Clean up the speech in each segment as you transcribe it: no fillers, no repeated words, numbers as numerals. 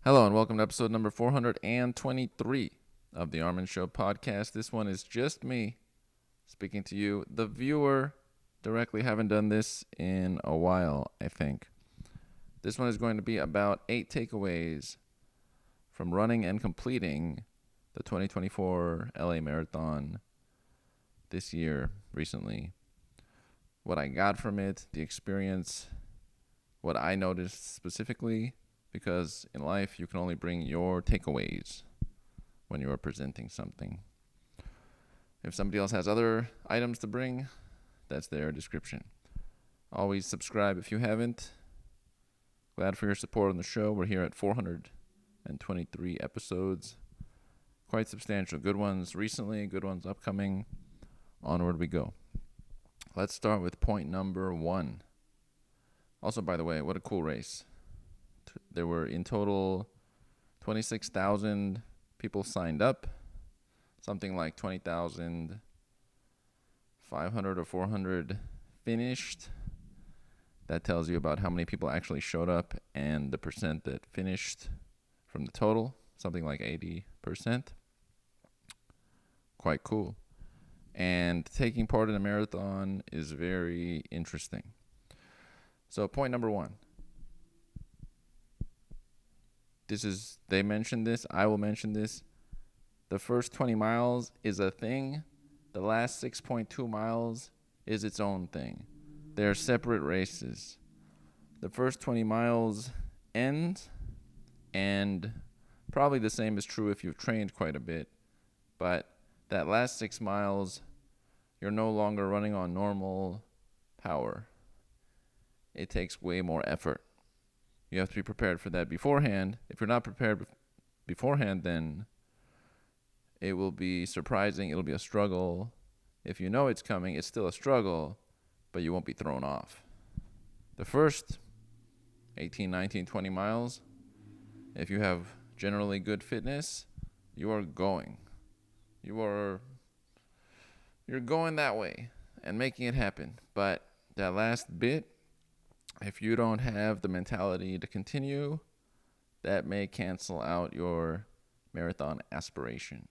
Hello and welcome to episode number 423 of the Armin Show podcast. This one is just me speaking to you, the viewer. Directly haven't done this in a while, I think. This one is going to be about 8 takeaways from running and completing the 2024 LA Marathon this year, recently. What I got from it, the experience, what I noticed specifically, because in life you can only bring your takeaways when you are presenting something. If somebody else has other items to bring, that's their description. Always subscribe if you haven't. Glad for your support on the show. We're here at 423 episodes. Quite substantial. Good ones recently, good ones upcoming. Onward we go. Let's start with point number 1. Also, by the way, what a cool race. There were in total 26,000 people signed up. Something like 20,500 or 400 finished. That tells you about how many people actually showed up and the percent that finished from the total. Something like 80%. Quite cool. And taking part in a marathon is very interesting. So point number 1. They mentioned this, I will mention this. The first 20 miles is a thing. The last 6.2 miles is its own thing. They're separate races. The first 20 miles end, and probably the same is true if you've trained quite a bit. But that last 6 miles, you're no longer running on normal power. It takes way more effort. You have to be prepared for that beforehand. If you're not prepared beforehand, then it will be surprising. It'll be a struggle. If you know it's coming, it's still a struggle, but you won't be thrown off. The first 18, 19, 20 miles, if you have generally good fitness, you are going. You're going that way and making it happen. But that last bit, if you don't have the mentality to continue, that may cancel out your marathon aspiration.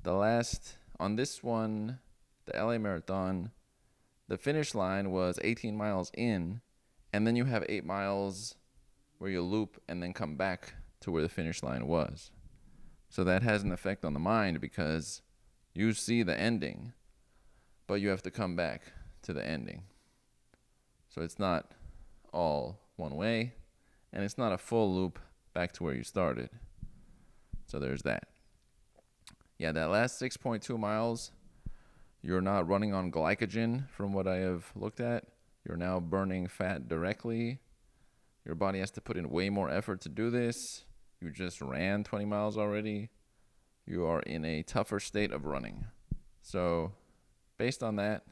On this one, the LA Marathon, the finish line was 18 miles in, and then you have 8 miles where you loop and then come back to where the finish line was. So that has an effect on the mind because you see the ending, but you have to come back to the ending. So it's not all one way, and it's not a full loop back to where you started. So there's that. Yeah, that last 6.2 miles, you're not running on glycogen from what I have looked at. You're now burning fat directly. Your body has to put in way more effort to do this. You just ran 20 miles already. You are in a tougher state of running. So based on that,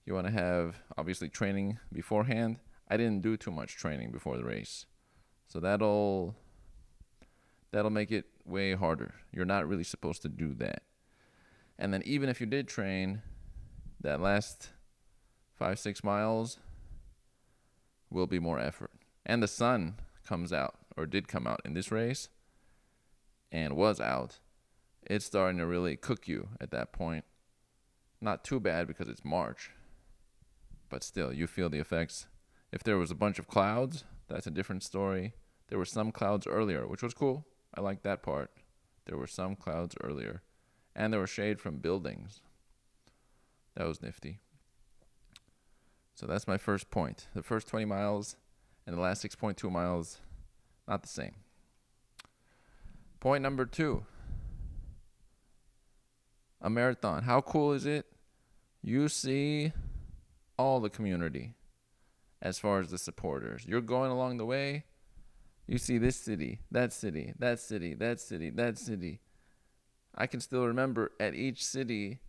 you want to have, obviously, training beforehand. I didn't do too much training before the race. So that'll make it way harder. You're not really supposed to do that. And then even if you did train, that last 5-6 miles will be more effort. And the sun comes out, or did come out in this race, and was out. It's starting to really cook you at that point. Not too bad because it's March. But still, you feel the effects. If there was a bunch of clouds, that's a different story. There were some clouds earlier, which was cool. I liked that part. There were some clouds earlier. And there was shade from buildings. That was nifty. So that's my first point. The first 20 miles and the last 6.2 miles, not the same. Point number 2. A marathon. How cool is it? You see all the community as far as the supporters. You're going along the way, you see this city, that city, that city, that city, that city. I can still remember at each city,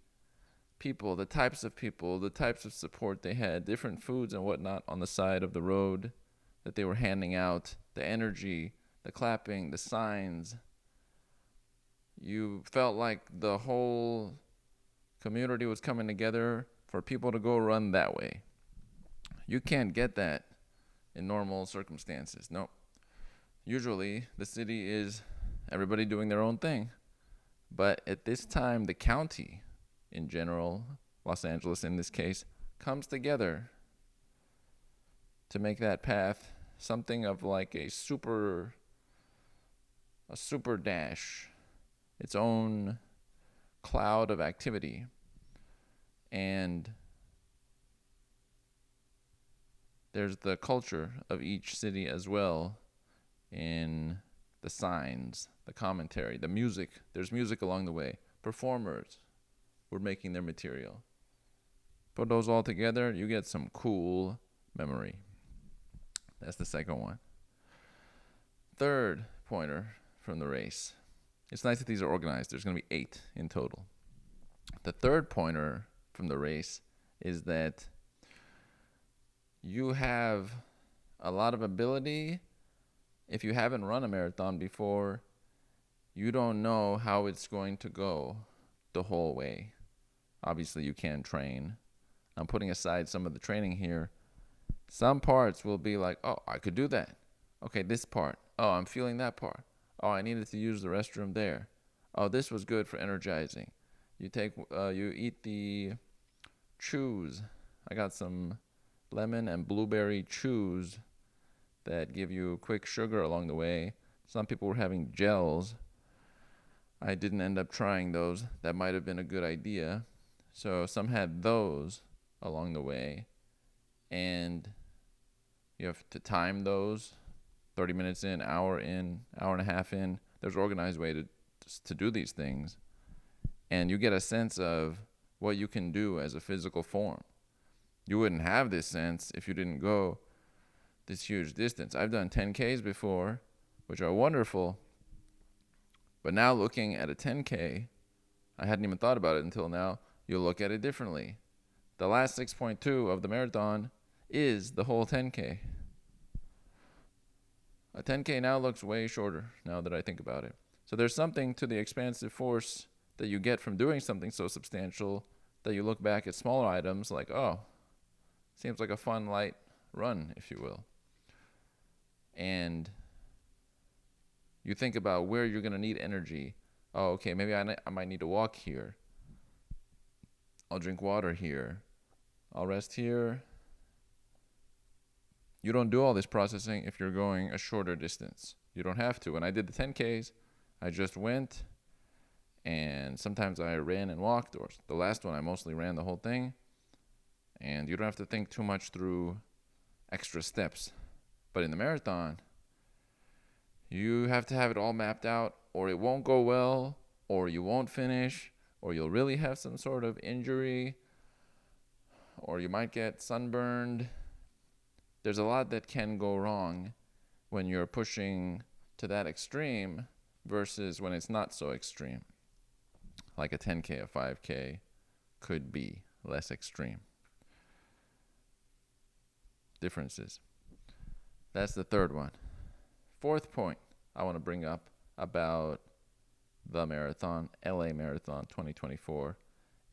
the types of support they had, different foods and whatnot on the side of the road that they were handing out, the energy, the clapping, the signs. You felt like the whole community was coming together for people to go run that way. You can't get that in normal circumstances. No. Usually, the city is everybody doing their own thing. But at this time, the county in general, Los Angeles in this case, comes together to make that path something of like a super dash, its own cloud of activity. And there's the culture of each city as well, in the signs, the commentary, the music. There's music along the way. Performers were making their material. Put those all together, you get some cool memory. That's the second one. Third pointer from the race. It's nice that these are organized. There's going to be 8 in total. The third pointer from the race is that you have a lot of ability. If you haven't run a marathon before, you don't know how it's going to go the whole way. Obviously, you can train. I'm putting aside some of the training here. Some parts will be like, oh, I could do that. Okay, this part. Oh, I'm feeling that part. Oh, I needed to use the restroom there. Oh, this was good for energizing. You eat the chews. I got some lemon and blueberry chews that give you quick sugar along the way. Some people were having gels. I didn't end up trying those. That might have been a good idea. So some had those along the way. And you have to time those. 30 minutes in, hour and a half in. There's an organized way to do these things. And you get a sense of what you can do as a physical form. You wouldn't have this sense if you didn't go this huge distance. I've done 10Ks before, which are wonderful. But now looking at a 10K, I hadn't even thought about it until now. You'll look at it differently. The last 6.2 of the marathon is the whole 10K. A 10K now looks way shorter now that I think about it. So there's something to the expansive force that you get from doing something so substantial that you look back at smaller items like, oh, seems like a fun, light run, if you will. And you think about where you're going to need energy. Oh, okay, maybe I might need to walk here. I'll drink water here. I'll rest here. You don't do all this processing if you're going a shorter distance. You don't have to. When I did the 10Ks, I just went, and sometimes I ran and walked, or the last one I mostly ran the whole thing. And you don't have to think too much through extra steps. But in the marathon, you have to have it all mapped out, or it won't go well, or you won't finish, or you'll really have some sort of injury, or you might get sunburned. There's a lot that can go wrong when you're pushing to that extreme versus when it's not so extreme. Like a 10K, a 5K could be less extreme. Differences. That's the third one. Fourth point I want to bring up about the marathon, LA Marathon 2024,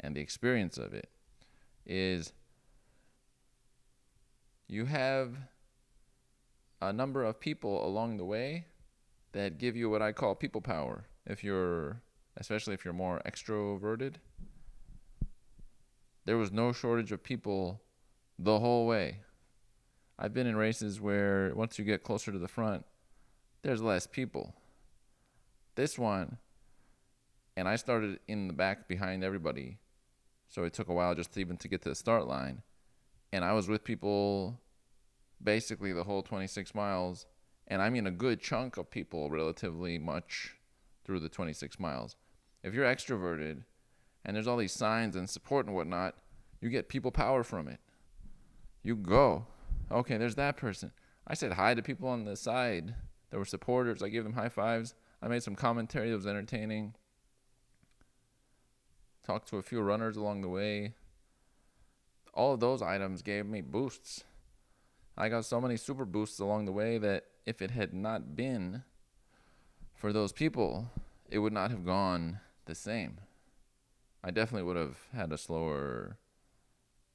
and the experience of it is you have a number of people along the way that give you what I call people power. Especially if you're more extroverted. There was no shortage of people the whole way. I've been in races where once you get closer to the front, there's less people. This one, and I started in the back behind everybody, so it took a while just to get to the start line. And I was with people basically the whole 26 miles, and I mean a good chunk of people relatively much through the 26 miles. If you're extroverted and there's all these signs and support and whatnot, you get people power from it. You go, okay, there's that person. I said hi to people on the side that were supporters. I gave them high fives. I made some commentary that was entertaining. Talked to a few runners along the way. All of those items gave me boosts. I got so many super boosts along the way that if it had not been for those people, it would not have gone the same. I definitely would have had a slower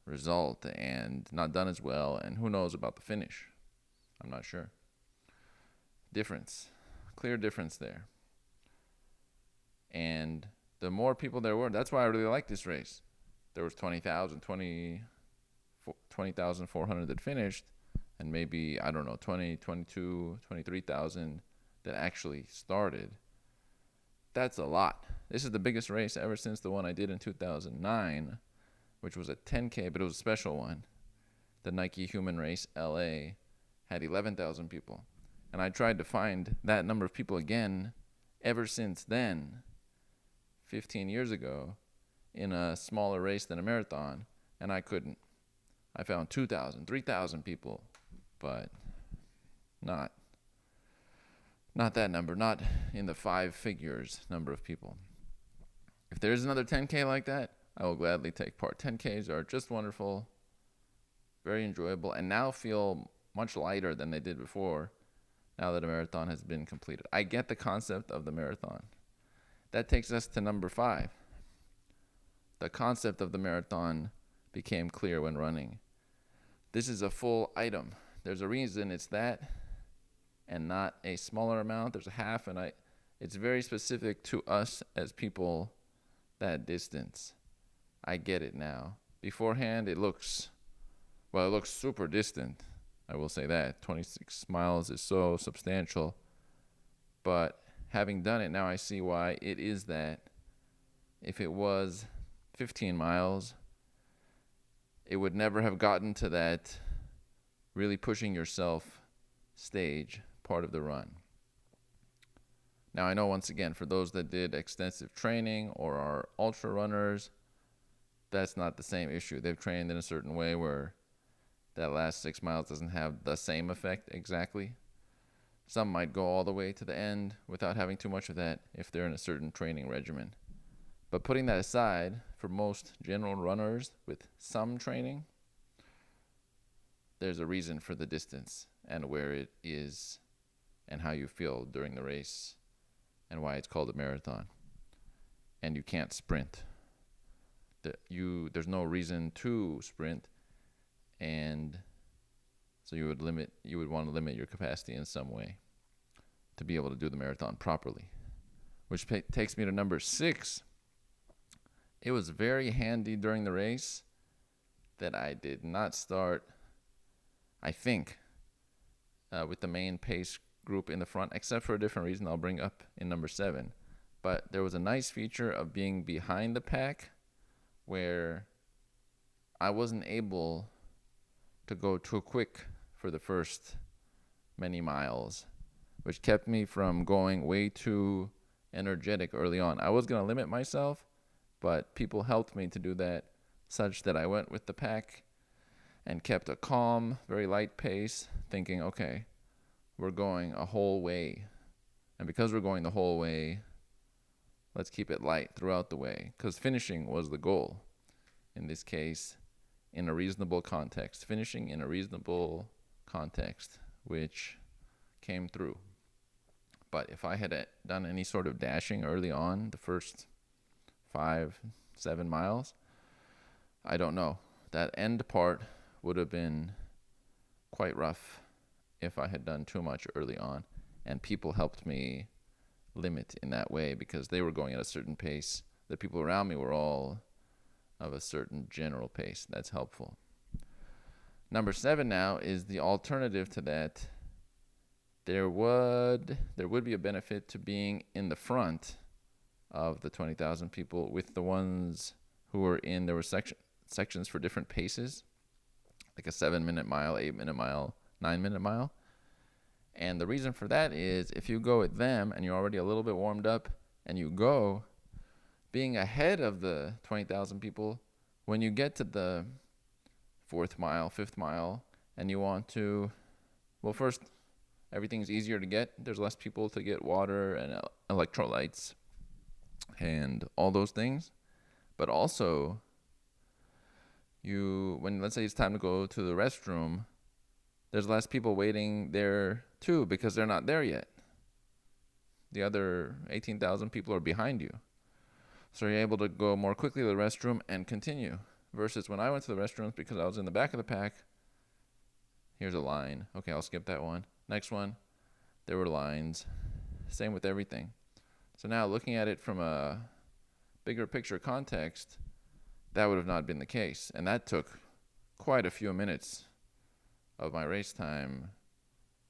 result and not done as well, and who knows about the finish. I'm not sure. difference, clear difference there. And the more people there were, that's why I really like this race. There was 20,400 that finished, and maybe, I don't know, 20, 22, 23,000 that actually started. That's a lot. This is the biggest race ever since the one I did in 2009, which was a 10K, but it was a special one. The Nike Human Race LA had 11,000 people. And I tried to find that number of people again ever since then, 15 years ago, in a smaller race than a marathon, and I couldn't. I found 2,000, 3,000 people, but not that number, not in the 5 figures number of people. If there's another 10K like that, I will gladly take part. 10Ks are just wonderful, very enjoyable, and now feel much lighter than they did before, now that a marathon has been completed. I get the concept of the marathon. That takes us to number 5. The concept of the marathon became clear when running. This is a full item. There's a reason it's that and not a smaller amount. There's a half, and it's very specific to us as people, that distance. I get it now. Beforehand, it looks super distant. I will say that. 26 miles is so substantial. But having done it now, I see why it is that. If it was 15 miles, it would never have gotten to that really pushing yourself stage part of the run. Now, I know, once again, for those that did extensive training or are ultra runners, that's not the same issue. They've trained in a certain way where that last 6 miles doesn't have the same effect exactly. Some might go all the way to the end without having too much of that if they're in a certain training regimen. But putting that aside, for most general runners with some training, there's a reason for the distance and where it is and how you feel during the race and why it's called a marathon. And you can't sprint. There's no reason to sprint, and so you would want to limit your capacity in some way to be able to do the marathon properly. Which takes me to number 6. It was very handy during the race that I did not start, I think, with the main pace group in the front, except for a different reason I'll bring up in number 7. But there was a nice feature of being behind the pack where I wasn't able to go too quick for the first many miles, which kept me from going way too energetic early on. I was going to limit myself, but people helped me to do that, such that I went with the pack and kept a calm, very light pace, thinking, okay, we're going a whole way. And because we're going the whole way, let's keep it light throughout the way, because finishing was the goal. In this case, in a reasonable context. Finishing in a reasonable context, which came through. But if I had done any sort of dashing early on, the first 5-7 miles, I don't know. That end part would have been quite rough if I had done too much early on. And people helped me limit in that way because they were going at a certain pace. The people around me were all of a certain general pace. That's helpful. Number 7 now is the alternative to that. There would be a benefit to being in the front of the 20,000 people with the ones who were in. There were sections for different paces, like a 7-minute mile, 8-minute mile, 9-minute mile. And the reason for that is if you go with them and you're already a little bit warmed up and you go, being ahead of the 20,000 people, when you get to the 4th mile, 5th mile, and you want to, well, first, everything's easier to get. There's less people to get water and electrolytes and all those things. But also, let's say it's time to go to the restroom, there's less people waiting there too because they're not there yet. The other 18,000 people are behind you. So you're able to go more quickly to the restroom and continue. Versus when I went to the restrooms, because I was in the back of the pack, here's a line. Okay, I'll skip that one. Next one. There were lines. Same with everything. So now looking at it from a bigger picture context, that would have not been the case. And that took quite a few minutes of my race time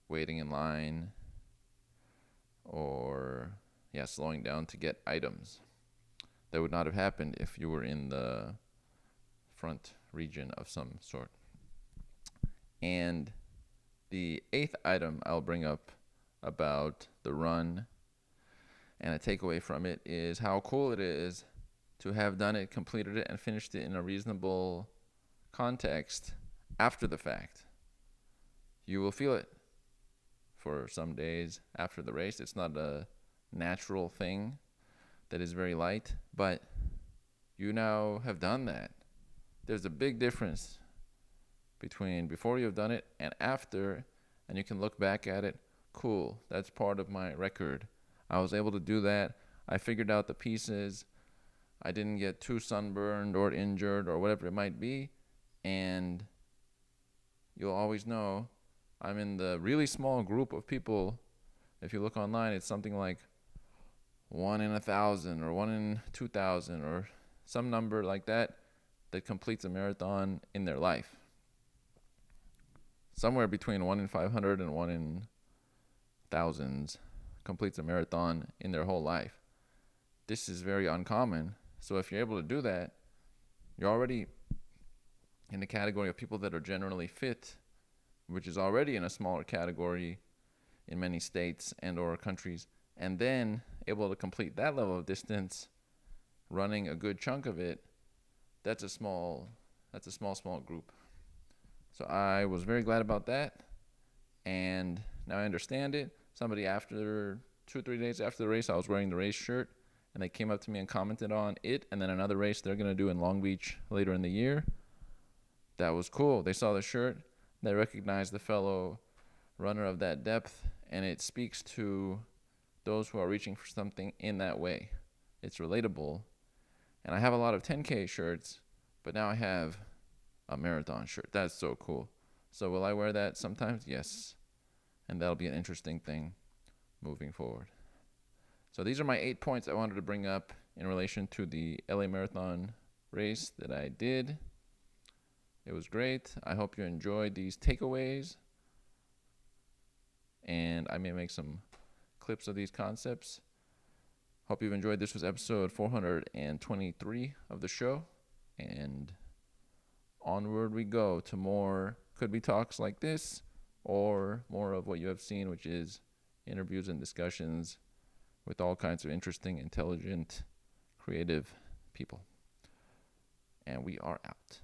waiting in line or slowing down to get items. That would not have happened if you were in the front region of some sort. And the 8th item I'll bring up about the run and a takeaway from it is how cool it is to have done it, completed it, and finished it in a reasonable context after the fact. You will feel it for some days after the race. It's not a natural thing that is very light, but you now have done that. There's a big difference between before you've done it and after, and you can look back at it. Cool, that's part of my record. I was able to do that. I figured out the pieces. I didn't get too sunburned or injured or whatever it might be, and you'll always know I'm in the really small group of people. If you look online, it's something like 1 in 1,000 or 1 in 2,000 or some number like that completes a marathon in their life. Somewhere between 1 in 500 and 1 in thousands completes a marathon in their whole life. This is very uncommon. So if you're able to do that, you're already in the category of people that are generally fit, which is already in a smaller category in many states and or countries, and then able to complete that level of distance, running a good chunk of it. That's a small group. So I was very glad about that, and now I understand it. Somebody after 2 or 3 days after the race, I was wearing the race shirt, and they came up to me and commented on it, and then another race they're going to do in Long Beach later in the year. That was cool. They saw the shirt, they recognized the fellow runner of that depth, and it speaks to those who are reaching for something in that way. It's relatable. And I have a lot of 10K shirts, but now I have a marathon shirt. That's so cool. So will I wear that sometimes? Yes. And that'll be an interesting thing moving forward. So these are my 8 points I wanted to bring up in relation to the LA Marathon race that I did. It was great. I hope you enjoyed these takeaways. And I may make some clips of these concepts. Hope you've enjoyed. This was episode 423 of the show. And onward we go to more Could Be Talks like this, or more of what you have seen, which is interviews and discussions with all kinds of interesting, intelligent, creative people. And we are out.